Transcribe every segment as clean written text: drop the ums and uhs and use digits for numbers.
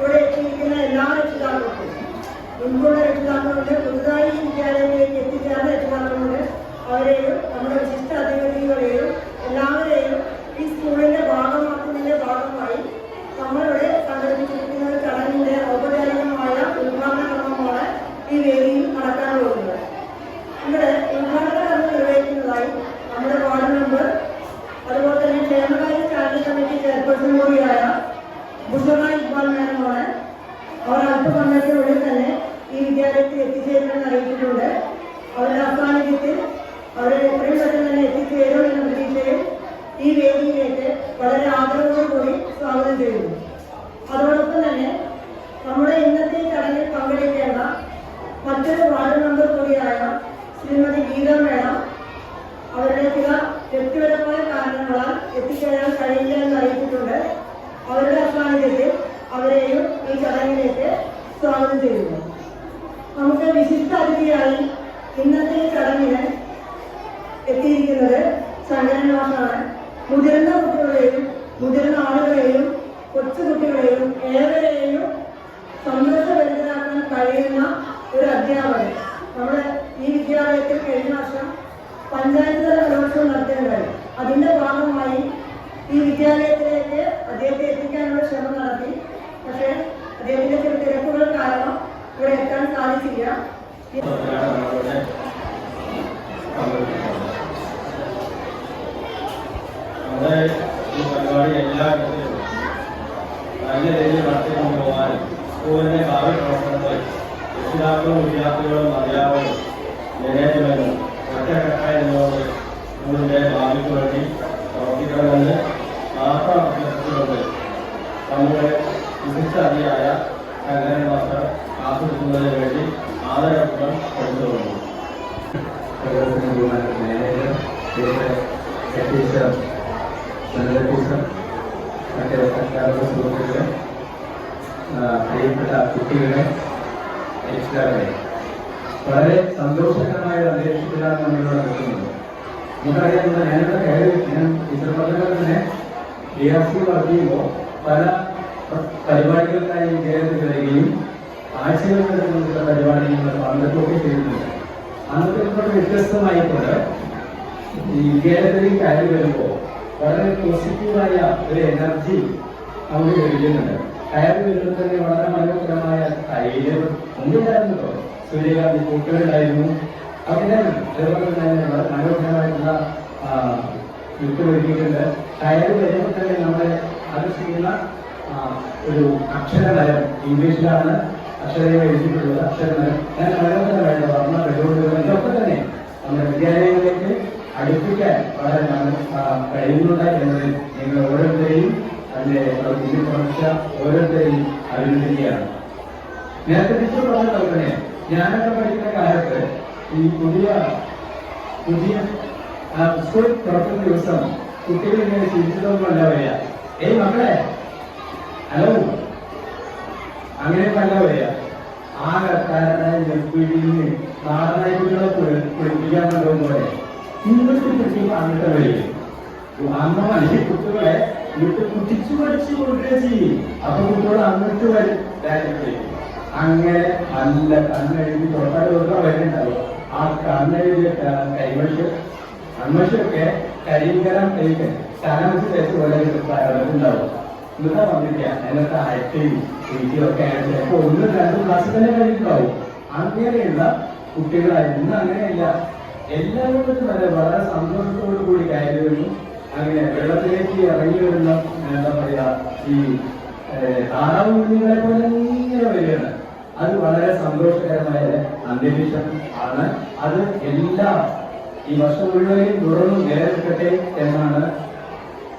ഇവിടെ എത്തിയിരിക്കുന്ന എല്ലാ രക്ഷിതാക്കൾക്കും, മുൻപുള്ള രക്ഷിതാക്കളുണ്ട്, പുതുതായി ഈ വിദ്യാലയത്തിലേക്ക് എത്തിച്ചേർന്ന രക്ഷിതാക്കളുണ്ട്, അവരെയും നമ്മുടെ വിശിഷ്ട അതിഥികളെയും എല്ലാവരെയും ഈ സ്കൂളിന്റെ ഭാഗമാക്കുന്നതിന്റെ ഭാഗമായി നമ്മളിവിടെ സംഘടിപ്പിച്ചിരിക്കുന്ന ഒരു ചടങ്ങിന്റെ ഔപചാരികമായ ഉദ്ഘാടന കർമ്മമാണ് ഈ വേദിയിൽ നടക്കാൻ പോകുന്നത്. ഇവിടെ ഉദ്ഘാടന കർമ്മം നിർവഹിക്കുന്നതായി നമ്മുടെ വാർഡ് മെമ്പർ, അതുപോലെ തന്നെ ക്ഷേമകാര്യ സ്റ്റാൻഡിംഗ് കമ്മിറ്റി ചെയർപേഴ്സൺ കൂടിയായ ബുഷറ ഇക്ബാൽ മാഡമാണ്. അവർ അല്പസമയത്തിനുള്ളിൽ തന്നെ ഈ വിദ്യാലയത്തിൽ എത്തിച്ചേരുമെന്ന് അറിയിച്ചിട്ടുണ്ട്. അവരുടെ അസാന്നിധ്യത്തിൽ അവരെ എത്രയും പെട്ടെന്ന് തന്നെ എത്തിച്ചേരും എന്ന പ്രതീക്ഷയിൽ ഈ വേദിയിലേക്ക് വളരെ ആദരവോടുകൂടി സ്വാഗതം ചെയ്യുന്നു. അതോടൊപ്പം തന്നെ നമ്മുടെ ഇന്നത്തെ ചടങ്ങിൽ പങ്കെടുക്കേണ്ട മറ്റൊരു വാർഡ് മെമ്പർ കൂടിയായ ശ്രീമതി ഗീത മേഡം അവരുടെ ചില വ്യക്തിപരമായ കാരണങ്ങളാൽ എത്തിച്ചേരാൻ കഴിയില്ല എന്ന് അറിയിച്ചിട്ടുണ്ട്. അവരുടെ അസാന്നിധ്യത്തിൽ അവരെയും ഈ ചടങ്ങിലേക്ക് സ്വാഗതം ചെയ്യുന്നു. നമുക്ക് വിശിഷ്ട അതിഥിയായി ഇന്നത്തെ ഈ ചടങ്ങിന് എത്തിയിരിക്കുന്നത് ശങ്കരൻ മാഷാണ്. മുതിർന്ന കുട്ടികളെയും മുതിർന്ന ആളുകളെയും കൊച്ചുകുട്ടികളെയും ഏവരെയും സന്തോഷഭരിതരാക്കാൻ കഴിയുന്ന ഒരു അധ്യാപകൻ. നമ്മുടെ ഈ വിദ്യാലയത്തിൽ കഴിഞ്ഞ വർഷം പഞ്ചായത്ത് തല കലോത്സവം നടത്തുകയുണ്ടായി. അതിന്റെ ഭാഗമായി ഈ വിദ്യാലയത്തിലേക്ക് അദ്ദേഹത്തെ എത്തിക്കാനുള്ള ശ്രമം നടത്തി. പക്ഷേ അദ്ദേഹത്തിന്റെ ചില തിരക്കുകൾ കാരണം ഇവിടെ എത്താൻ സാധിച്ചില്ല. ഈ പരിപാടി എല്ലാ ഘട്ടത്തിലും നല്ല രീതിയിൽ നടത്തിക്കൊണ്ട് പോകാനും സ്കൂളിന്റെ ഭാവി പ്രവർത്തനത്തിൽ രക്ഷിതാക്കളും വിദ്യാർത്ഥികളും അധ്യാപകരും മാനേജ്മെന്റും ഒറ്റക്കെട്ടായി നിന്നുകൊണ്ട് സ്കൂളിന്റെ ഭാവിക്ക് വേണ്ടി പ്രവർത്തിക്കണമെന്ന് മാത്രം അഭ്യർത്ഥിച്ചുകൊണ്ട് നമ്മുടെ വിശിഷ്ട അതിയായ ശങ്കരൻ മാസ്റ്റർ ആസ്വദിക്കുന്നതിന് വേണ്ടി ആദരപൂർവ്വം എടുത്തുകൊണ്ടു. സുഹൃത്തുക്കളെ, പ്രിയപ്പെട്ട കുട്ടികളെ, രക്ഷിതാക്കളെ, വളരെ സന്തോഷകരമായ ഒരു അന്തരീക്ഷത്തിലാണ് നമ്മളിവിടെ നിൽക്കുന്നത്. നമുക്കറിയാം, ഞാൻ ടീച്ചർമാരുടെ തന്നെ DRC വർക്ക് ചെയ്യുമ്പോൾ പല പരിപാടികൾക്കായി വിദ്യാലയത്തിൽ വരികയും ആഴ്ചകൾക്ക് പരിപാടികൾ പങ്കെടുക്കുകയൊക്കെ ചെയ്യുന്നുണ്ട്. അന്നത്തെ വ്യത്യസ്തമായിക്കൊണ്ട് ഈ വിദ്യാലയത്തിലേക്ക് കയറി വരുമ്പോൾ വളരെ പോസിറ്റീവായ ഒരു എനർജി നമുക്ക് ലഭിക്കുന്നുണ്ട്. കയറി വരുമ്പോൾ തന്നെ വളരെ മനോഹരമായ കയ്യില് മുമ്പിലായിരുന്നല്ലോ സൂര്യകാന്തി പൂക്കളുണ്ടായിരുന്നു. അതേപോലെ തന്നെ വളരെ മനോഹരമായിട്ടുള്ള ഒരുക്കിയിട്ടുണ്ട്. കയറി വരുമ്പോൾ തന്നെ നമ്മളെ ആകർഷിക്കുന്ന ഒരു അക്ഷരമരം, ഇംഗ്ലീഷിലാണ് അക്ഷരങ്ങൾ എഴുതിയിട്ടുള്ളത്. അക്ഷരമരം ഞാൻ മനോഹരമായിട്ട് വർണ്ണ പ്രചോദനങ്ങളൊക്കെ തന്നെ നമ്മുടെ വിദ്യാലയങ്ങളിലേക്ക് അടുപ്പിക്കാൻ വളരെ കഴിയുന്നുണ്ട് എന്നതിൽ നിങ്ങൾ ഓരോരുത്തരെയും അതിന്റെ ഇതിൽ പ്രവർത്തിച്ച ഓരോരുത്തരെയും അഭിനന്ദിക്കുകയാണ്. നേരത്തെ ടീച്ചർ പറഞ്ഞത് തന്നെ ഞാനൊക്കെ പഠിക്കുന്ന കാലത്ത് ഈ പുതിയ സ്കൂൾ തുറക്കുന്ന ദിവസം കുട്ടികൾ ഇങ്ങനെ ചിരിച്ചതൊന്നുമല്ല വരിക. ഏയ് മക്കളെ, ഹലോ, അങ്ങനെ പല വരിക. ആകെ പിടിഞ്ഞ് നാടനായിട്ടുള്ള കുളിപ്പിക്കാൻ കൊണ്ടുപോലെ ഇന്നത്തെ കുട്ടികൾ അങ്ങനത്തെ വരിക. അമ്മ ഈ കുട്ടികളെ ഇവിടുത്തെ കുട്ടിച്ചു പഠിച്ചു കൊടുക്കുക ചെയ്യും. അപ്പൊ കുട്ടികൾ അങ്ങോട്ട് വരും. അങ്ങനെ നല്ല കണ്ണെഴുതി തൊട്ടാൽ കൊടുക്കാൻ വരുന്നുണ്ടാവും. ആ കണ്ണെഴുതിയ കൺമഷൊക്കെ കരിങ്കരം സ്ഥലം വെച്ച് തേച്ച് പോലെ ഉണ്ടാവും. ഇന്നത്തെ വന്നില്ല. അതിനകത്ത് അയറ്റയും ഒക്കെ ആയിട്ട് അപ്പൊ 1-2 ക്ലാസ് തന്നെ കഴിഞ്ഞിട്ടുണ്ടാവും. അങ്ങനെയുള്ള കുട്ടികളായിരുന്നു. ഇന്ന് അങ്ങനെയല്ല. എല്ലാവരും വളരെ സന്തോഷത്തോടു കൂടി കയറി വരുന്നു. അങ്ങനെ വെള്ളത്തിലേക്ക് ഇറങ്ങി വരുന്ന എന്താ പറയാ ഈ താറാവ് കുഞ്ഞുങ്ങളെ പോലെ ഇങ്ങനെ വരികയാണ്. അത് വളരെ സന്തോഷകരമായ അന്തരീക്ഷം ആണ്. അത് എല്ലാം ഈ വർഷം മുഴുവനും തുടർന്ന് നിലനിൽക്കട്ടെ എന്നാണ്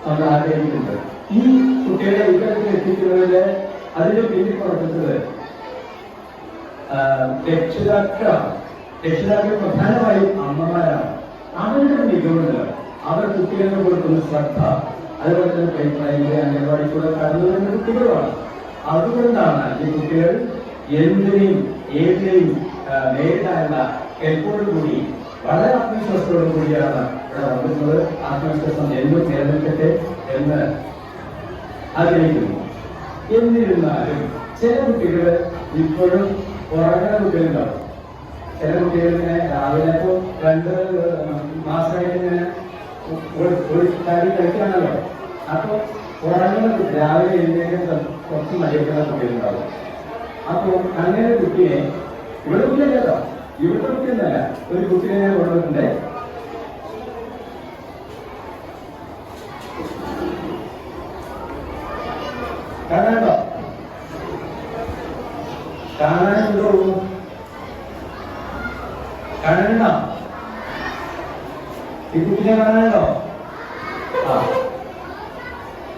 നമ്മൾ ആഗ്രഹിക്കുന്നത്. ഈ കുട്ടികളെ ഇത്തരത്തിൽ എത്തിക്കുന്നതില് അതിന് പിന്നിൽ പ്രവർത്തിച്ചത് രക്ഷിതാക്കൾ പ്രധാനമായും അമ്മമാരാണ്. അവരുടെ മികവുണ്ട്. അവർ കുട്ടികൾക്ക് കൊടുക്കുന്ന ശ്രദ്ധ, അതുപോലെ തന്നെ പ്രൈമറി അംഗൻവാടി കൂടെ കടന്നു വരുന്ന കുട്ടികളുമാണ്. അതുകൊണ്ടാണ് ഈ കുട്ടികൾ എന്തിനേയും ഏതിനെയും നേരിടാനുള്ള കെൽപ്പോടുകൂടി വളരെ ആത്മവിശ്വാസത്തോടു കൂടിയാണ് ഇവിടെ വന്നിട്ടുള്ളത്. ആത്മവിശ്വാസം എന്നും നിലനിൽക്കട്ടെ എന്ന് ആഗ്രഹിക്കുന്നു. എന്നിരുന്നാലും ചില കുട്ടികൾ ഇപ്പോഴും ഉറങ്ങുന്ന കുട്ടികളുണ്ടാവും. ചില കുട്ടികൾ ഇങ്ങനെ രാവിലെ ഇപ്പോൾ 2 മാസമായിട്ട് ഇങ്ങനെ ഒരു കാര്യം കഴിക്കാണല്ലോ. അപ്പോൾ ഉറങ്ങുന്ന രാവിലെ എഴുന്നേറ്റ് കുറച്ച് മടിയെടുക്കുന്ന കുട്ടികളുണ്ടാവും. അപ്പോൾ അങ്ങനെ കുട്ടിയെ ഇവിടെ കുട്ടിയല്ലോ, ഇവിടുത്തെ കുട്ടിയൊന്നല്ല, ഒരു കുട്ടിയെ ഞാൻ കൊണ്ടുവന്നിട്ടുണ്ട്. കാണാണ്ടോ? കാണാനുണ്ടോ? കാണാനുണ്ടോ? ഈ കുട്ടിയെ കാണാനുണ്ടോ? ആ,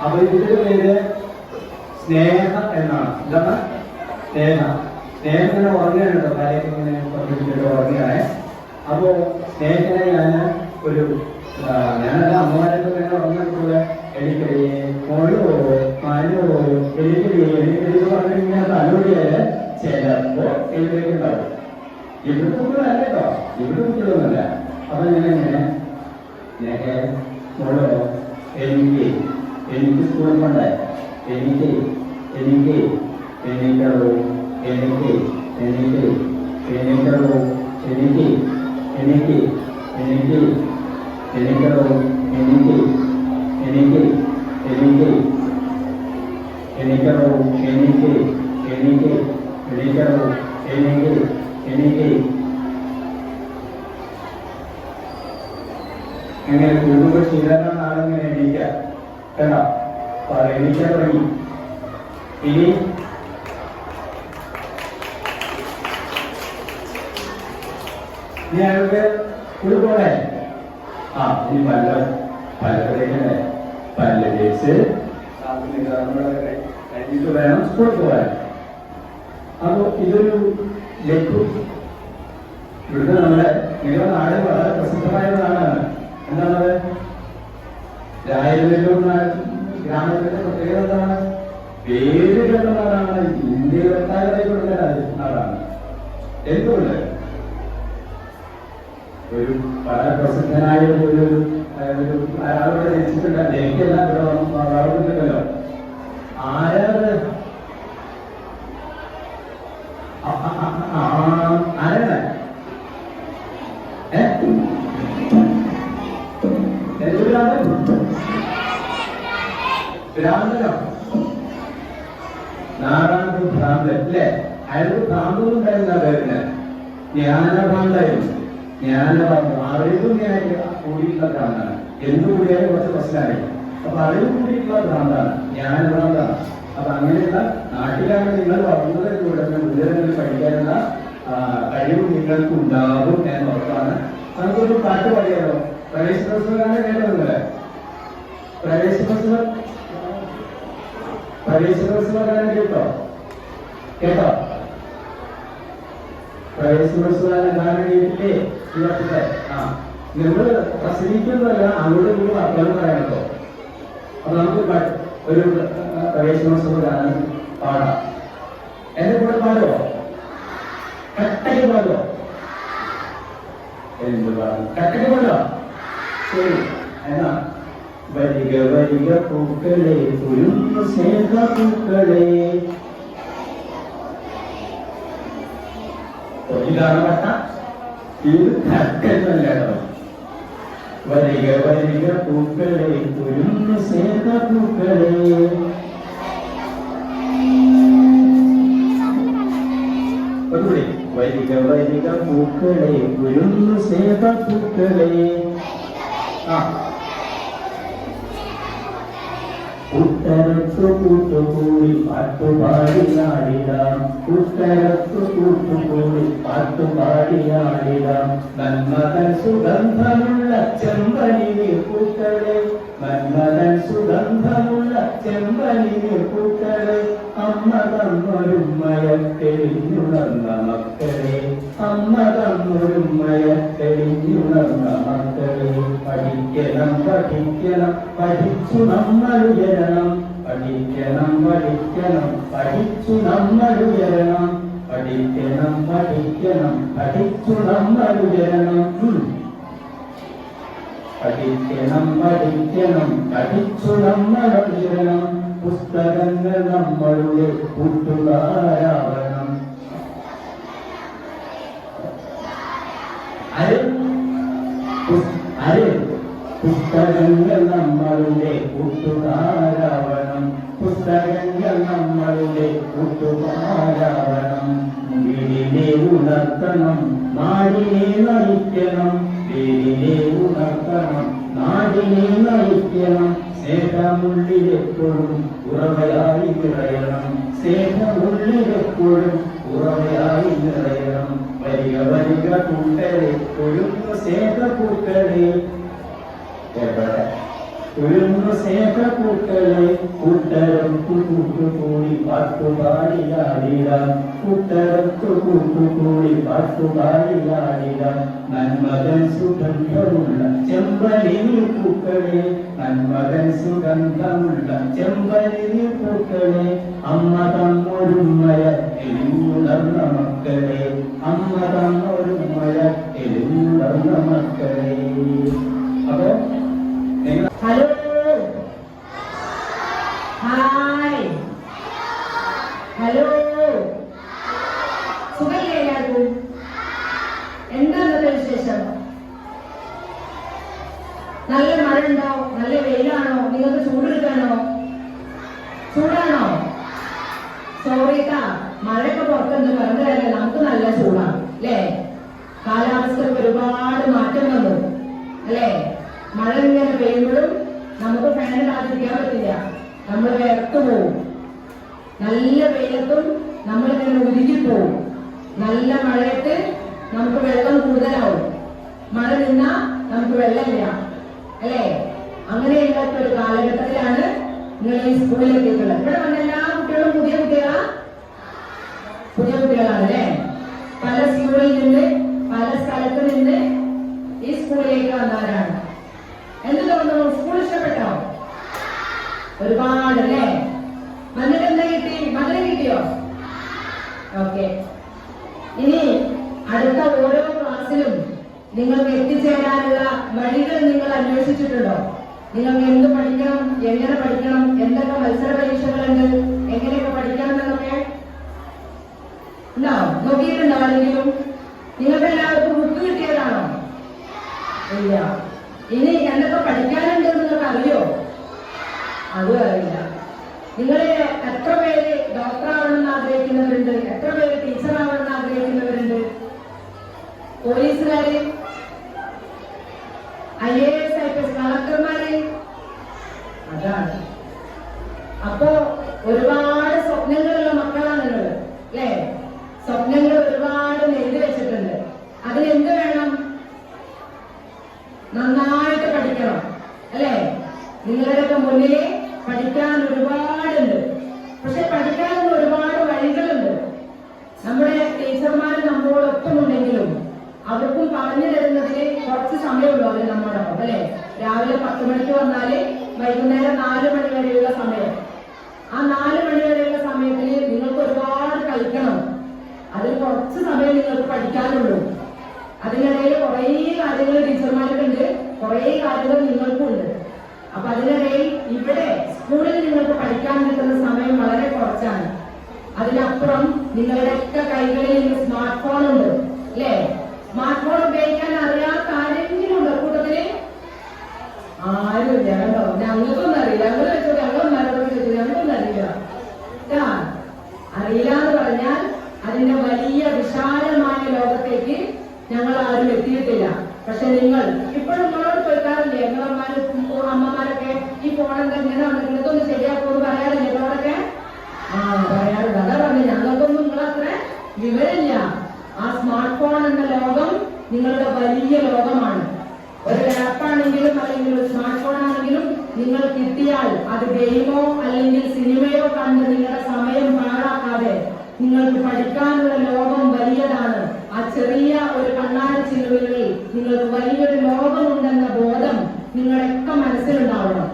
അപ്പൊ ഇതിന്റെ പേര് സ്നേഹ എന്നാണ്. എന്താണ് സ്നേഹ? സ്നേഹത്തിന് ഉറങ്ങുകയാണല്ലോ, കാര്യമൊക്കെ ഇങ്ങനെ ഉറങ്ങുകയാണ്. അപ്പോ സ്നേഹത്തിനെ ഞാൻ ഒരു ഞാനല്ല അമ്മമാരൊക്കെ ഇങ്ങനെ ഉറങ്ങിട്ടുള്ള എലിക്കടി മോളോ മാനോ എലിക്കടി എലിക്കടി പറഞ്ഞ ഇങ്ങനെ തലോടിയാല് ചിലപ്പോ എലിക്കടിക്കുണ്ടാവും. ഇവിടെ കുട്ടികളല്ല കേട്ടോ, ഇവിടെ കുട്ടികളൊന്നുമല്ല. അപ്പൊ ഞാനിങ്ങനെ മോളോ എനിക്ക് സ്കൂളിൽ കൊണ്ടേ എനിക്ക് എനിക്ക് എനിക്കോ എനിക്ക് എനിക്ക് എനിക്കോ എനിക്ക് എനിക്ക് എനിക്ക് എനിക്കോ എനിക്ക് എനിക്ക് എനിക്ക് എനിക്കോ എനിക്ക് എനിക്ക് എനിക്കോ എനിക്ക് എനിക്ക് അങ്ങനെ കൂടുതൽ ചെയ്താലാണ് ആളിങ്ങനെ എണീക്കുക കേട്ടോ. എണീക്കാൻ തുടങ്ങി. ഇനി അയാൾക്ക് സ്കൂളിൽ പോകണേ. ഇനി പല്ലൊക്കെ പല്ല് തേച്ച് കഴിഞ്ഞിട്ട് വേണം സ്കൂളിൽ പോകാൻ. അപ്പൊ ഇതൊരു ലഘു, ഇവിടുത്തെ നമ്മുടെ നിങ്ങളുടെ നാട് വളരെ പ്രസിദ്ധമായ നാടാണ്. എന്താണ് രായലൂർ ഗ്രാമത്തിന്റെ പ്രത്യേകത എന്താണ്? പേര് കേട്ട നാടാണ്, ഇന്ത്യയിലൊട്ടാകെയുള്ള നാടാണ്. എന്തുകൊണ്ട്? ഒരു വളരെ പ്രസിദ്ധനായ ഒരു ഒരാളോട് ജനിച്ചിട്ടുണ്ട്. എനിക്കെല്ലാം ഇവിടെ ആരാണ്? ആരാണ്? ഭ്രാന്തനോ? നാരായണ ഭ്രാന്തൻ അല്ലേ? അയാൾക്ക് ഭ്രാന്തൊന്നും ഉണ്ടായിരുന്ന പേരിന് ജ്ഞാനഭ്രാന്തായിരുന്നു. ജ്ഞാനഭ്രാന്തം, അറിവ് കൂടിയിട്ടുള്ള ഭ്രാന്താണ്. എന്തുകൂടിയാലും കുറച്ച് പ്രശ്നമായി. അപ്പൊ അറിവ് കൂടിയിട്ടുള്ള ഭ്രാന്താണ്, ജ്ഞാനഭ്രാന്താണ്. അപ്പൊ അങ്ങനെയുള്ള നാട്ടിലാണ് നിങ്ങൾ വളർന്നതിൽ കൂടെ ഗുരുതരങ്ങളിൽ പഠിക്കാനുള്ള കഴിവ് നിങ്ങൾക്ക് ഉണ്ടാകും എന്ന് ഉറപ്പാണ്. നമുക്കൊരു പാട്ട് പാടിയാലോ? പ്രവേശനോത്സവമാണ് കേട്ടതല്ലേ? പ്രവേശനോത്സവം കേട്ടോ? കേട്ടോ? പ്രവേശനോത്സവം ഗാനം കേട്ടില്ലേ ഈ വർഷത്തെ? നിങ്ങൾ പ്രസംഗിക്കുന്നതല്ല, അങ്ങോട്ട് നിങ്ങൾ വർത്തമാനം പറയണല്ലോ. അപ്പൊ നമുക്ക് ഒരു പ്രവേശനോത്സവ ഗാനം പാടാം. എന്റെ കൂടെ പാടുമോ? കട്ടക്ക് പാടുമോ? എന്ത് പാടും? കട്ടക്ക് പാടുമോ? ശരി, എന്നാ വരിക വരിക പൂക്കളെ കുരുന്നു സ്നേഹ പൂക്കളെ. ഇതാണ് കട്ട, ഇത് കട്ടല്ലോ. വരിക വരിക പൂക്കളെ കുരുന്നു സ്നേഹ പൂക്കളെ. ഒന്നുകൂടി. വരിക വരിക പൂക്കളെ കുരുന്നു സ്നേഹ പൂക്കളെ. ഉത്തരത്തു കൂട്ടുകൂടി പാട്ടുപാടിയാടിടാം. ഉത്തരത്തു കൂട്ടുകൂടി പാട്ടുപാടിയാടിടാം. നന്മതൻ സുഗന്ധമുള്ള ചെമ്പനി പൂക്കളെ, നന്മതൻ സുഗന്ധമുള്ള ചെമ്പനി പൂക്കളെ. അമ്മ തന്നൊരുമ്മയത്തെളിഞ്ഞുണർന്ന മക്കളെ, അമ്മ തന്നൊരുമ്മയത്തെളിഞ്ഞുണർന്ന മക്കളെ. പഠിക്കണം പഠിക്കണം പഠിച്ചു നമ്മൾ ഉയരണം. പഠിക്കണം പഠിക്കണം പഠിച്ചു നമ്മൾ ഉയരണം. പഠിക്കണം പഠിക്കണം പഠിച്ചു നമ്മൾ ഉയരണം. പഠിക്കണം പഠിക്കണം പഠിച്ചു നമ്മൾ ഉയരണം. പുസ്തകങ്ങൾ നമ്മളുടെ കൂട്ടുകാരാവണം. പുസ്തകങ്ങൾ നമ്മളുടെ കൂട്ടുകാരാവണം. പുസ്തകങ്ങൾ നമ്മളുടെ കൂട്ടുകാരാവണം. വീടിനെ ഉണർത്തണം, നാടിനെ നയിക്കണം. വീടിനെ ഉണർത്തണം, നാടിനെ നയിക്കണം. സ്നേഹമുള്ളിലെപ്പോഴും ഉറവയായി നിറയണം. സ്നേഹമുള്ളിലെപ്പോഴും ഉറവയായി നിറയണം. വരിക വരിക കൂട്ടരെ ഒഴുകുന്ന സ്നേഹക്കൂട്ടരെ, എവിടെ ഒഴുകുന്ന സ്നേഹക്കൂട്ടരെ, കൂട്ടരത്തു കൂട്ടുകൂടി പാട്ടുപാടിയാടിടാം. കൂട്ടരത്തു കൂട്ടുകൂടി പാട്ടുപാടിയാടിടാം. നന്മകൻ സുഗന്ധമുള്ള ചെമ്പലിനി പൂക്കളെ, നന്മകൻ സുഗന്ധമുള്ള ചെമ്പലിനി പൂക്കളെ. അമ്മ തന്നൊരുമയ എലിഞ്ഞുണർന്ന മക്കളെ, അമ്മ തന്നൊരുമയ എലിഞ്ഞുണർന്ന മക്കളെ. അപ്പോ ഹലോ, ഹായ്, ഹലോ, സുഖല്ലേ എല്ലാവർക്കും? എന്താ ഇന്നത്തെ വിശേഷം? നല്ല മഴ ഉണ്ടോ? നല്ല വെയിലാണോ? നിങ്ങൾക്ക് ചൂടെടുക്കാണോ? ചൂടാണോ? സോറിട്ടാ, മഴയൊക്കെ പുറത്തുണ്ട്, പറഞ്ഞ കാര്യം നമുക്ക് നല്ല ചൂടാണ് അല്ലേ? കാലാവസ്ഥക്ക് ഒരുപാട് മാറ്റം വന്നു അല്ലേ? മഴ ഇങ്ങനെ പെയ്യുമ്പോഴും നമുക്ക് ഫാൻ ഇടാതിരിക്കാൻ പറ്റില്ല, നമ്മൾ വിയർത്തു പോവും. നല്ല വെയിലത്തും നമ്മളിങ്ങനെ ഉരുകിപ്പോവും. നല്ല മഴയത്ത് നമുക്ക് വെള്ളം കൂടുതലാവും. മഴ നിന്നാ നമുക്ക് വെള്ളമില്ല അല്ലേ? അങ്ങനെയുള്ള ഒരു കാലഘട്ടത്തിലാണ് നിങ്ങൾ ഈ സ്കൂളിൽ എത്തിയിട്ടുള്ളത്. ഇവിടെ വന്ന എല്ലാ കുട്ടികളും പുതിയ കുട്ടികളാണ് അല്ലേ? പല സ്കൂളിൽ നിന്ന്, പല സ്ഥലത്ത് നിന്ന് ഈ സ്കൂളിലേക്ക് വന്നവരാണ്. എന്ത് തോന്നുന്നു? സ്കൂൾ ഇഷ്ടപ്പെട്ടോ? ഒരുപാട് അല്ലേ? വന്നിട്ട് എന്താ കിട്ടി? മധുരം കിട്ടിയോ? ഓക്കെ. ഇനി അടുത്ത ഓരോ ക്ലാസ്സിലും നിങ്ങൾക്ക് എത്തിച്ചേരാനുള്ള വഴികൾ നിങ്ങൾ അന്വേഷിച്ചിട്ടുണ്ടോ? നിങ്ങൾക്ക് എന്ത് പഠിക്കണം, എങ്ങനെ പഠിക്കണം, എന്തൊക്കെ മത്സര പരീക്ഷകളുണ്ട്, എങ്ങനെയൊക്കെ പഠിക്കണം എന്നൊക്കെ ഉണ്ടോ? നോക്കിയിട്ടുണ്ടോ ആരെങ്കിലും? നിങ്ങൾക്ക് എല്ലാവർക്കും ബുക്ക് കിട്ടിയതാണോ? ഇല്ല. ഇനി എന്തൊക്കെ പഠിക്കാനുണ്ട് നിങ്ങൾക്ക് അറിയോ? അതും അറിയില്ല. നിങ്ങൾ എത്ര പേര് ഡോക്ടർ ആവണമെന്ന് ആഗ്രഹിക്കുന്നവരുണ്ട്? എത്ര പേര് ടീച്ചർ ആവണമെന്ന് ആഗ്രഹിക്കുന്നവരുണ്ട്? പോലീസുകാര്, IAS, IPS, കളക്ടർമാര്, അതാണ്. അപ്പോ ഒരുപാട് സ്വപ്നങ്ങളുള്ള മക്കളാണ് നിങ്ങൾ അല്ലേ? സ്വപ്നങ്ങൾ ഒരുപാട് നെയ്ത് വെച്ചിട്ടുണ്ട്. അതിനെന്ത് വേണം? നന്നായിട്ട് പഠിക്കണം അല്ലേ? നിങ്ങളുടെയൊക്കെ മുന്നില് പഠിക്കാൻ ഒരുപാടുണ്ട്. പക്ഷെ പഠിക്കാനുള്ള ഒരുപാട് വഴികളുണ്ട്. നമ്മുടെ ടീച്ചർമാർ നമ്മളോടൊപ്പം ഉണ്ടെങ്കിലും അവർക്കും പറഞ്ഞു തരുന്നതിന് കുറച്ച് സമയമുള്ളൂ. അവര് നമ്മോടൊപ്പം അല്ലെ? രാവിലെ 10 മണിക്ക് വന്നാല് വൈകുന്നേരം 4 മണി വരെയുള്ള സമയം. ആ 4 മണി വരെയുള്ള സമയത്തിൽ നിങ്ങൾക്ക് ഒരുപാട് കളിക്കണം. അതിൽ കുറച്ച് സമയം നിങ്ങൾക്ക് പഠിക്കാനുള്ളൂ. അതിനിടയിൽ കുറെ കാര്യങ്ങൾ ടീച്ചർമാർക്കുണ്ട്, കുറെ കാര്യങ്ങൾ നിങ്ങൾക്കും ഉണ്ട്. അപ്പൊ അതിനിടയിൽ ഇവിടെ സ്കൂളിൽ നിങ്ങൾക്ക് പഠിക്കാൻ കിട്ടുന്ന സമയം വളരെ കുറച്ചാണ്. അതിനപ്പുറം നിങ്ങളുടെയൊക്കെ കൈകളിൽ സ്മാർട്ട് ഫോൺ ഉണ്ട് അല്ലേ? സ്മാർട്ട് ഫോൺ ഉപയോഗിക്കാൻ അറിയാത്ത ആരെങ്കിലും ഉണ്ടോ കൂട്ടത്തില്? ആരുമില്ല കേട്ടോ. ഞങ്ങൾക്കൊന്നും അറിയില്ല. ഞങ്ങൾ വെച്ചോ, ഞങ്ങളൊന്നും അറിയില്ല. അറിയില്ല എന്ന് പറഞ്ഞാൽ അതിന്റെ വലിയ വിശാലമായ ലോകത്തേക്ക് ഞങ്ങൾ ആരും എത്തിയിട്ടില്ല. പക്ഷെ നിങ്ങൾ ഇപ്പോഴും നിങ്ങളോട് ചോദിക്കാറില്ലേ? അമ്മമാരൊക്കെ ഈ ഫോൺ എന്താ ഇങ്ങനെ ഇതൊന്ന് ശരിയാക്കുമെന്ന് പറയാറില്ലേ നിങ്ങളോടൊക്കെ? പറയാറുണ്ട്. അതാ പറഞ്ഞു, ഞങ്ങൾക്കൊന്നും നിങ്ങളത്ര വിവരമില്ല. ആ സ്മാർട്ട് ഫോൺ എന്ന ലോകം നിങ്ങളുടെ വലിയ ലോകമാണ്. ഒരു ലാപ്പാണെങ്കിലും അല്ലെങ്കിൽ ഒരു സ്മാർട്ട് ഫോൺ ആണെങ്കിലും നിങ്ങൾ കിട്ടിയാൽ അത് ഗെയിമോ അല്ലെങ്കിൽ സിനിമയോ കണ്ട് നിങ്ങളുടെ സമയം പാഴാക്കാതെ നിങ്ങൾക്ക് പഠിക്കാനുള്ള ലോകം വലിയതാണ്. ആ ചെറിയ ഒരു കണ്ണാടി ചില്ലുകളിൽ നിങ്ങൾക്ക് വലിയൊരു ലോകമുണ്ടെന്ന ബോധം നിങ്ങളൊക്കെ മനസ്സിലുണ്ടാവണം.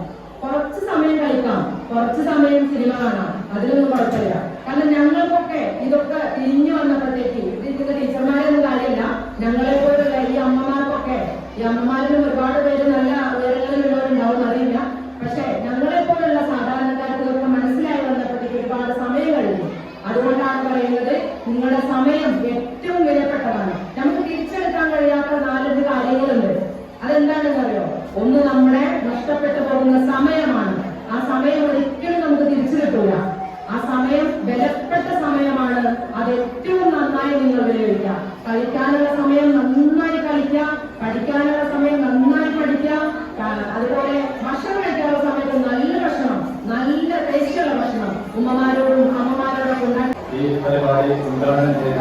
കുറച്ച് സമയം കളിക്കാം, കുറച്ച് സമയം സിനിമ കാണാം, അതിലൊന്നും കുഴപ്പമില്ല. കാരണം ഞങ്ങൾക്കൊക്കെ ഇതൊക്കെ തിരിഞ്ഞു വന്നപ്പോഴത്തേക്ക് ഇതിന്റെ ടീച്ചർമാരൊന്നും കാര്യമില്ല, ഞങ്ങളെ പോലുള്ള ഈ അമ്മമാർക്കൊക്കെ, ഈ അമ്മമാരിലും ഒരുപാട് പേര് നല്ല ഉയരങ്ങളിലുള്ളവരുണ്ടാവും അറിയില്ല. പക്ഷെ ഞങ്ങളെ പോലുള്ള സാധാരണക്കാർക്ക് ഇതൊക്കെ പറയുന്നത് നിങ്ങളുടെ സമയം ഏറ്റവും വിലപ്പെട്ടതാണ്. നമുക്ക് തിരിച്ചെടുക്കാൻ കഴിയാത്ത 4 കാര്യങ്ങളുണ്ട്. അതെന്താണെന്ന് അറിയോ? ഒന്ന്, നമ്മുടെ നഷ്ടപ്പെട്ടു പോകുന്ന സമയമാണ്. ആ സമയം ഒരിക്കലും നമുക്ക് തിരിച്ചു കിട്ടൂല. ആ സമയം വിലപ്പെട്ട സമയമാണ്. അത് ഏറ്റവും നന്നായി നിങ്ങൾ വിലയിരുത്തുക. കളിക്കാനുള്ള സമയം നന്നായി കളിക്കുക, പഠിക്കാനുള്ള സമയം നന്നായി പഠിക്കുക. അതുപോലെ ഭക്ഷണം കഴിക്കാനുള്ള സമയത്ത് നല്ല ഭക്ഷണം, നല്ല ടേസ്റ്റുള്ള ഭക്ഷണം ഉമ്മമാരോടും അമ്മമാരോടൊക്കെ ഉണ്ടാക്കി. ഈ പരിപാടി ഉദ്ഘാടനം ചെയ്ത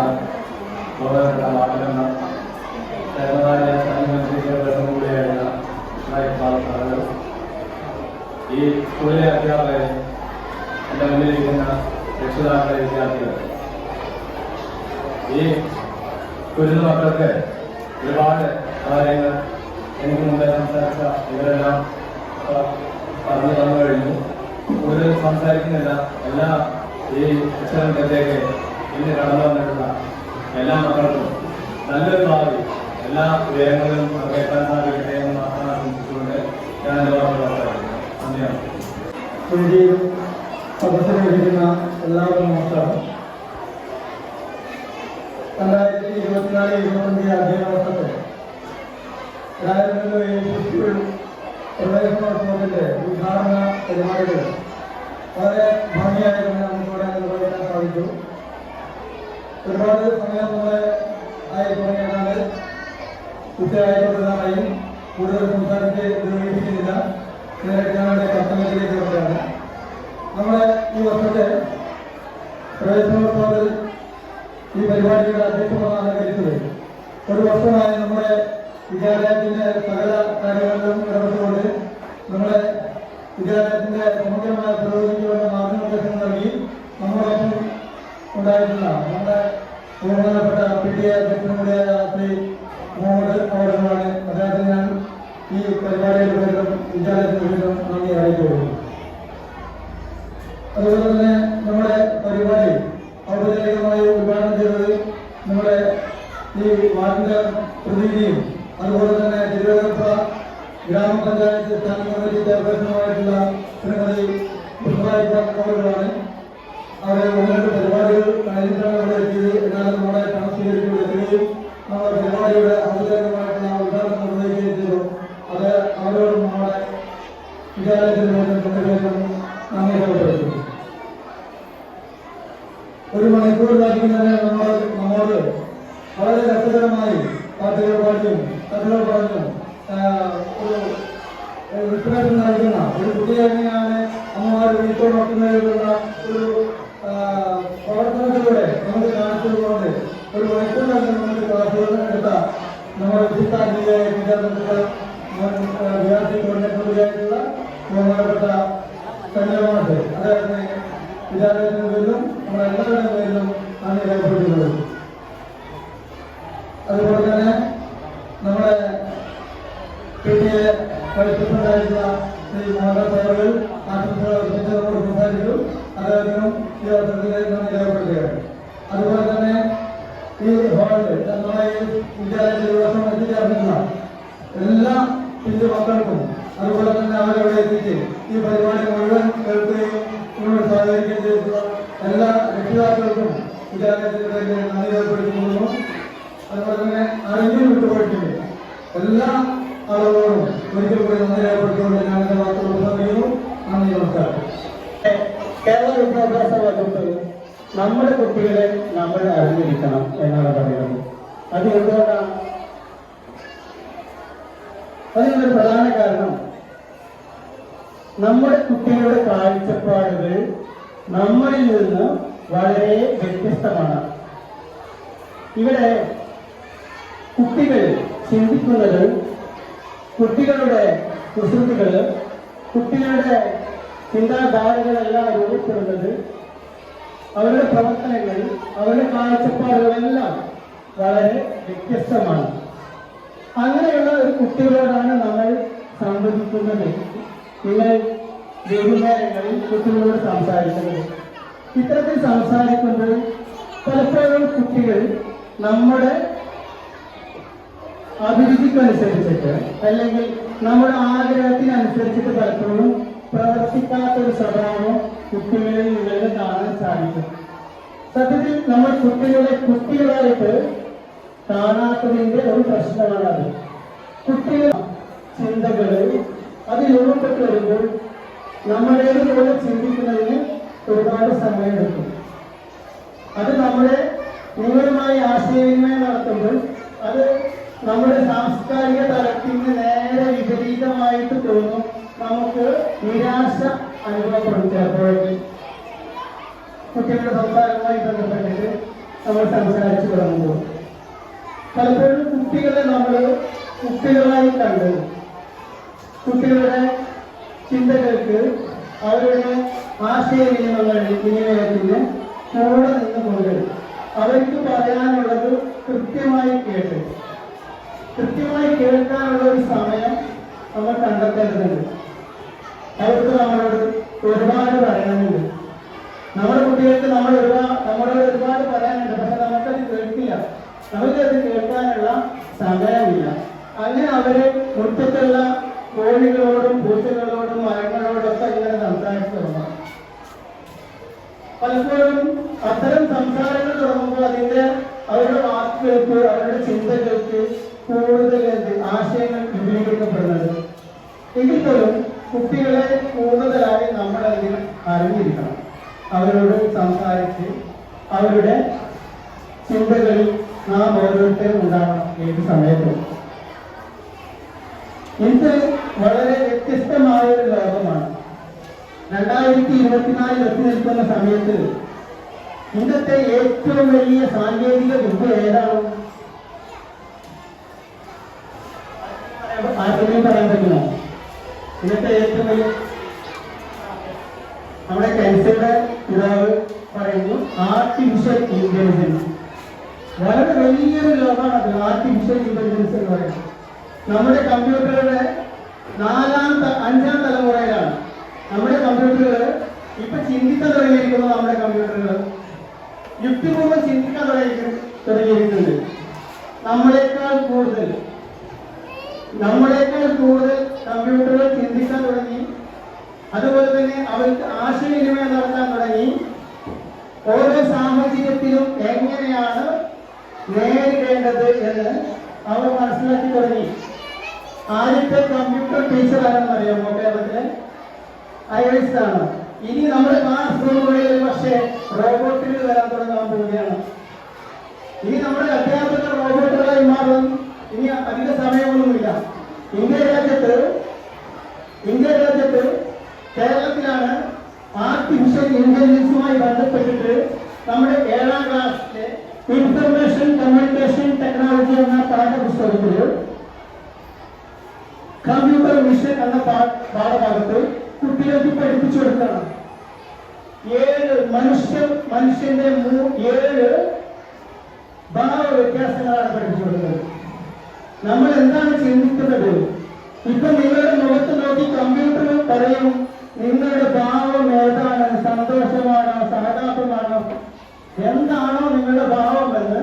ഈ സ്കൂളിലെ അധ്യാപകരെ, എൻ്റെ മുന്നിലിരിക്കുന്ന രക്ഷിതാക്കളെ, വിദ്യാർത്ഥികൾ, ഈ കുരുന്ന മക്കൾക്ക് ഒരുപാട് കാര്യങ്ങൾ എനിക്ക് മുമ്പേ സംസാരിച്ച ഇവരെല്ലാം പറഞ്ഞു തന്നു കഴിഞ്ഞു. ഒരു സംസാരിക്കുന്നില്ല. എല്ലാ ഈ ശിക്ഷണത്തിലേക്ക് ഇന്ന് കടന്നു വന്നിട്ടുള്ള എല്ലാ മക്കൾക്കും നല്ലൊരു ഭാവി, എല്ലാ ഉയരങ്ങളിലും കേൾക്കാൻ സാധിക്കട്ടെ എന്ന് മാത്രം ആശംസിച്ചുകൊണ്ട് ഞാൻ എൻ്റെ വാക്കുകൾ അവസാനിക്കുന്നു. നന്ദിയാണ്. വേദിയിലും അവസരമിരിക്കുന്ന എല്ലാവർക്കും നമസ്കാരം. 2024-25 അധ്യയന വർഷത്തെ സ്കൂൾ പ്രവേശനോത്സവത്തിന്റെ ഉദ്ഘാടന പരിപാടികൾ വളരെ ഭംഗിയായി തന്നെ നമുക്കിവിടെ നിർവഹിക്കാൻ സാധിച്ചു. ഒരുപാട് സമയം നമ്മളെ ആയി തുടങ്ങിയതാണ്. കുട്ടിയായിട്ടുള്ളതായും കൂടുതൽ സംസാരിച്ച് നിർവഹിക്കുന്നില്ല. ഞങ്ങളുടെ കർത്തവ്യത്തിലേക്ക് വരികയാണ്. നമ്മുടെ ഈ വർഷത്തെ പ്രവേശനോത്സവത്തിൽ ഈ പരിപാടിയുടെ അധ്യക്ഷമാണ് അലങ്കരിച്ചത്. ഒരു വർഷമായി നമ്മുടെ വിദ്യാലയത്തിന്റെ സകല കാര്യങ്ങളിലും ഇടപെട്ടുകൊണ്ട് നമ്മുടെ വിദ്യാലയത്തിന്റെ സമഗ്രമായ പുരോഗതിക്ക് വേണ്ട മാർഗനിർദ്ദേശങ്ങൾ നൽകി നമ്മളൊപ്പം ഉണ്ടായിട്ടുള്ള നമ്മുടെ ബഹുമാനപ്പെട്ട PTA അധ്യക്ഷൻ കൂടിയായ ശ്രീ മുഹമ്മദ് അവരുമാണ്. അദ്ദേഹത്തിന് ഞാൻ ഈ പരിപാടിയുടെ പേരിലും വിദ്യാലയത്തിന് പേരിലും നന്ദി അറിയിക്കുന്നു. അതുപോലെ തന്നെ നമ്മുടെ പരിപാടി ഔപചാരികമായി ഉദ്ഘാടനം ചെയ്തത് നമ്മുടെ ഈ വാർഡിന്റെ പ്രതിനിധിയും അതുപോലെ തന്നെ തിരുവനന്തപുര ഗ്രാമപഞ്ചായത്ത് സ്റ്റാൻഡിംഗ് കമ്മിറ്റി ചെയർപേഴ്സണുമായിട്ടുള്ള ശ്രീമതി അവരുമാണ്. അവരെ 1-2 പരിപാടികൾ കഴിഞ്ഞിട്ടാണ് ഇവിടെ എത്തിയത്. എന്നാലും നമ്മുടെ ട്രാൻസ്ഫീകരിച്ചു എത്തുകയും നമ്മുടെ പരിപാടിയുടെ ഔപചാരികമായിട്ടുള്ള ഉദ്ഘാടനം നിർവഹിക്കുകയും ചെയ്തു. അത് അവരോടും നമ്മുടെ വിദ്യാലയത്തിന് വേണ്ടി നന്ദി രേഖപ്പെടുത്തുന്നു. 1 മണിക്കൂർ കഴിക്കുന്നതിന് നമ്മോട് വളരെ രസകരമായി പാട്ടുകൾ പാടിയും കഥകൾ പറഞ്ഞും ഒരു ഇൻസ്പിറേഷൻ നൽകുന്ന ഒരു കുട്ടിയെ എങ്ങനെയാണ് അമ്മമാർ വീഴ്ച ഒരു പ്രവർത്തനത്തിലൂടെ നമുക്ക് കാണിച്ചതുകൊണ്ട് 1 മണിക്കൂർ നമുക്ക് ക്ലാസ്സുകൾ എടുത്ത നമ്മുടെ വിശിഷ്ടാതിഥിയായ വിദ്യാർത്ഥി കോർഡിനേറ്ററുമായിട്ടുള്ള ബഹുമാനപ്പെട്ട കന്യാമാസ് അദ്ദേഹത്തിന് വിദ്യാലയത്തിന്റെ പേരിലും നമ്മുടെ എല്ലാവരുടെ പേരിലും നന്ദി രേഖപ്പെടുത്തുന്നത്. അതുപോലെ തന്നെ നമ്മുടെ PTA വൈസ് പ്രസിഡന്റായിട്ടുള്ള ശ്രീ മോഹൻദാസ് സാറുകൾ ആശംസകളോട് സംസാരിച്ചു. അദ്ദേഹത്തിനും ഈ അവസരത്തിൽ നന്ദി രേഖപ്പെടുത്തുകയാണ്. അതുപോലെ തന്നെ ഈ ഹാളിൽ നമ്മുടെ ഈ വിദ്യാലയത്തിൽ ഈ വർഷം എത്തിച്ചേർന്നിട്ടുള്ള എല്ലാ കുഞ്ഞു മക്കൾക്കും അതുപോലെ തന്നെ അവരവിടെ എത്തിച്ച് ഈ പരിപാടി മുഴുവൻ കേൾക്കുകയും ഇതിനോട് സഹകരിക്കുകയും ചെയ്തിട്ടുള്ള എല്ലാ രക്ഷിതാക്കൾക്കും വിദ്യാലയത്തിന്റെ പേരിൽ നന്ദി രേഖപ്പെടുത്തുന്നു. അതുപോലെ തന്നെ അറിഞ്ഞു വിട്ടുപോയിട്ടുണ്ട് എല്ലാ ആളുകളോടും ഒരിക്കൽ കൂടി നന്ദി രേഖപ്പെടുത്തിക്കൊണ്ട് ഞാൻ എന്റെ വാക്കുകൾ ഉപസംഹരിക്കുന്നു. നന്ദി, നമസ്കാരം. കേരള വിദ്യാഭ്യാസ വകുപ്പ് നമ്മുടെ കുട്ടികളെ നമ്മൾ അറിഞ്ഞിരിക്കണം എന്നാണ് പറയുന്നത്. അത് എന്തുകൊണ്ടാണ്? അതിനൊരു പ്രധാന കാരണം നമ്മുടെ കുട്ടികളുടെ കാഴ്ചപ്പാടുകൾ നമ്മളിൽ നിന്ന് വളരെ വ്യത്യസ്തമാണ്. ഇവിടെ കുട്ടികൾ ചിന്തിക്കുന്നത്, കുട്ടികളുടെ കുസൃതികൾ, കുട്ടികളുടെ ചിന്താധാരകളെല്ലാം രൂപപ്പെടുന്നത്, അവരുടെ പ്രവർത്തനങ്ങൾ, അവരുടെ കാഴ്ചപ്പാടുകളെല്ലാം വളരെ വ്യത്യസ്തമാണ്. അങ്ങനെയുള്ള ഒരു കുട്ടികളോടാണ് നമ്മൾ സംവദിക്കുന്നത്. നിങ്ങൾ വൈകുന്നേരങ്ങളിൽ കുട്ടികളോട് സംസാരിക്കുന്നത്. ഇത്തരത്തിൽ സംസാരിക്കുമ്പോൾ പലപ്പോഴും കുട്ടികൾ നമ്മുടെ അഭിരുചിക്കനുസരിച്ചിട്ട് അല്ലെങ്കിൽ നമ്മുടെ ആഗ്രഹത്തിനനുസരിച്ചിട്ട് പലപ്പോഴും പ്രവർത്തിക്കാത്തൊരു സ്വഭാവം കുട്ടികളിൽ നിങ്ങൾക്ക് കാണാൻ സാധിക്കും. സത്യത്തിൽ നമ്മൾ കുട്ടികളായിട്ട് കാണാത്തതിന്റെ ഒരു പ്രശ്നമാണത്. കുട്ടികൾ ചിന്തകള് അത് രൂപപ്പെട്ട് വരുമ്പോൾ നമ്മളേതുപോലെ ചിന്തിക്കുന്നതിന് ഒരുപാട് സമയമെടുക്കും. അത് നമ്മുടെ നിങ്ങളുമായി ആശയവിനിമയം നടത്തുമ്പോൾ അത് നമ്മുടെ സാംസ്കാരിക തലത്തിന് നേരെ വിപരീതമായിട്ട് തോന്നും. നമുക്ക് നിരാശ അനുഭവപ്പെടും. ചിലപ്പോഴേക്ക് കുട്ടികളുടെ സംസാരവുമായി ബന്ധപ്പെട്ടിട്ട് നമ്മൾ സംസാരിച്ചു തുടങ്ങുമ്പോൾ പലപ്പോഴും കുട്ടികളെ നമ്മൾ കുട്ടികളായി കണ്ട് കുട്ടികളുടെ ചിന്തകൾക്ക് അവരുടെ ആശയവിനിമയത്തിന് കൂടെ നിന്നുകൊണ്ട് അവർക്ക് പറയാനുള്ളത് കൃത്യമായി കേൾക്കാനുള്ള ഒരു സമയം നമ്മൾ കണ്ടെത്തേണ്ടതുണ്ട്. അവർക്ക് നമ്മളോട് ഒരുപാട് പറയാനുണ്ട്. നമ്മുടെ കുട്ടികൾക്ക് നമ്മളോട് ഒരുപാട് പറയാനുണ്ട്. പക്ഷെ നമുക്കത് കേൾക്കില്ല. നമുക്കത് കേൾക്കാനുള്ള സമയമില്ല. അങ്ങനെ അവര് മുറ്റത്തുള്ള കോഴികളോടും പൂച്ചകളോടും മരങ്ങളോടൊക്കെ ഇങ്ങനെ സംസാരിച്ചു തുടങ്ങും. പലപ്പോഴും അത്തരം സംസാരങ്ങൾ തുടങ്ങുമ്പോൾ അവരുടെ വാക്കുകൾക്ക് അവരുടെ ചിന്തകൾക്ക് കൂടുതൽ ആശയങ്ങൾ വിപുലീകരിക്കപ്പെടുന്നത്. എങ്കിൽ പോലും കുട്ടികളെ കൂടുതലായി നമ്മളതിൽ അറിഞ്ഞിരിക്കണം. അവരോട് സംസാരിച്ച് അവരുടെ ചിന്തകളിൽ നാം ഓരോരുത്തരും ഉണ്ടാവണം ഏത് സമയത്തും. ഇത് വളരെ വ്യത്യസ്തമായ ഒരു ലോകമാണ്. 2024 എത്തി നിൽക്കുന്ന സമയത്ത് ഇന്നത്തെ ഏറ്റവും വലിയ സാങ്കേതിക വിദ്യ ഏതാണ്? ആർക്കെങ്കിലും പറയാൻ പറ്റുമോ? ഇന്നത്തെ ഏറ്റവും വലിയ നമ്മുടെ കെൻസയുടെ പിതാവ് പറയുന്നു ആർട്ടിഫിഷ്യൽ ഇന്റലിജൻസ്. വളരെ വലിയൊരു ലോകമാണത് ആർട്ടിഫിഷ്യൽ ഇന്റലിജൻസ് എന്ന് പറയുന്നത്. നമ്മുടെ കമ്പ്യൂട്ടറുകളുടെ 5-ാം തലമുറയിലാണ്. നമ്മുടെ കമ്പ്യൂട്ടറുകൾ ഇപ്പൊ ചിന്തിക്കാൻ തുടങ്ങിയിരിക്കുന്നു. നമ്മുടെ കമ്പ്യൂട്ടറുകൾ യുക്തിപൂർവ്വം ചിന്തിക്കാൻ തുടങ്ങിയിരിക്കുന്നുണ്ട്. നമ്മളെക്കാൾ കൂടുതൽ കമ്പ്യൂട്ടറുകൾ ചിന്തിക്കാൻ തുടങ്ങി. അതുപോലെ തന്നെ അവർക്ക് ആശയവിനിമയം നടത്താൻ തുടങ്ങി. ഓരോ സാഹചര്യത്തിലും എങ്ങനെയാണ് നേരിടേണ്ടത് എന്ന് അവർ മനസ്സിലാക്കി തുടങ്ങി. ആദ്യത്തെ കമ്പ്യൂട്ടർ ടീച്ചർ ആണെന്ന് അറിയാമോ? കേരളത്തിലെ IAS ആണ്. ഇനി നമ്മുടെ ക്ലാസ് റൂമുകളിൽ പക്ഷേ റോബോട്ടുകൾ വരാൻ തുടങ്ങാൻ പോവുകയാണ്. ഇനി നമ്മുടെ അധ്യാപകർ റോബോട്ടുകളായി മാറും. ഇനി അധിക സമയമൊന്നുമില്ല. ഇന്ത്യ രാജ്യത്ത് കേരളത്തിലാണ് ആർട്ടിഫിഷ്യൽ ഇന്റലിജൻസുമായി ബന്ധപ്പെട്ടിട്ട് നമ്മുടെ 7-ാം ക്ലാസ്സിലെ ഇൻഫർമേഷൻ കമ്മ്യൂണിക്കേഷൻ ടെക്നോളജി എന്ന പാഠപുസ്തകത്തിൽ കമ്പ്യൂട്ടർ വിഷൻ എന്ന പാഠഭാഗത്ത് കുട്ടികൾക്ക് പഠിപ്പിച്ചു കൊടുക്കണം. 7 മനുഷ്യന്റെ 7 ഭാവ വ്യത്യാസങ്ങളാണ് പഠിപ്പിച്ചു കൊടുക്കുന്നത്. നമ്മൾ എന്താണ് ചിന്തിക്കുന്നത്? ഇപ്പൊ നിങ്ങളുടെ മുഖത്ത് നോക്കി കമ്പ്യൂട്ടർ പറയും നിങ്ങളുടെ ഭാവം ഏതാണ്, സന്തോഷമാണോ സഹതാപമാണോ, എന്താണോ നിങ്ങളുടെ ഭാവം എന്ന്